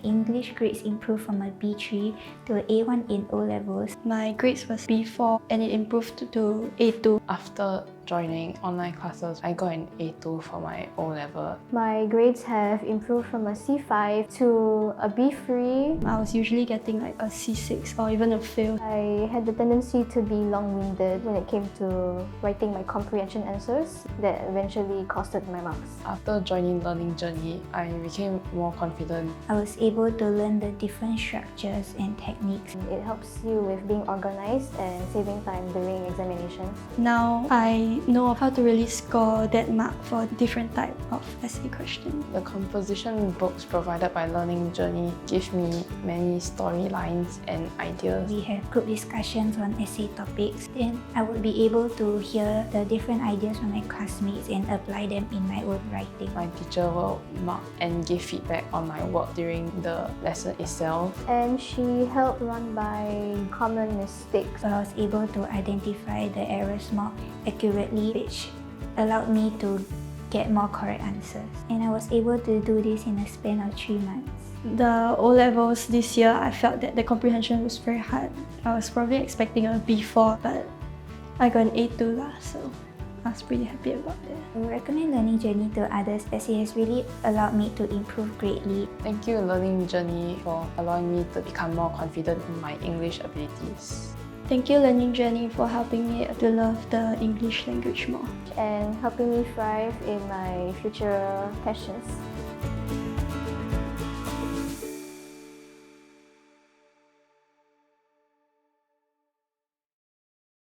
English grades improved from a B3 to an A1 in O-levels. My grades was B4 and it improved to A2. After joining online classes, I got an A2 for my O-level. My grades have improved from a C5 to a B3. I was usually getting like a C6 or even a fail. I had the tendency to be long-winded when it came to writing my comprehension answers that eventually costed my marks. After joining Learning Journey, I became more confident. I was able to learn the different structures and techniques. It helps you with being organized and saving time during examinations. Now I know how to really score that mark for different type of essay questions. The composition books provided by Learning Journey give me many storylines and ideas. We have group discussions on essay topics. Then I would be able to hear the different ideas from my classmates and apply them in my own writing. My teacher will mark and give feedback on my work during the lesson itself. And she helped run by common mistakes. So I was able to identify the errors more accurately, which allowed me to get more correct answers. And I was able to do this in a span of 3 months. The O-levels this year, I felt that the comprehension was very hard. I was probably expecting a B4, but I got an A2 so I was pretty happy about that. I would recommend Learning Journey to others as it has really allowed me to improve greatly. Thank you, Learning Journey, for allowing me to become more confident in my English abilities. Thank you, Learning Journey, for helping me to love the English language more. And helping me thrive in my future passions.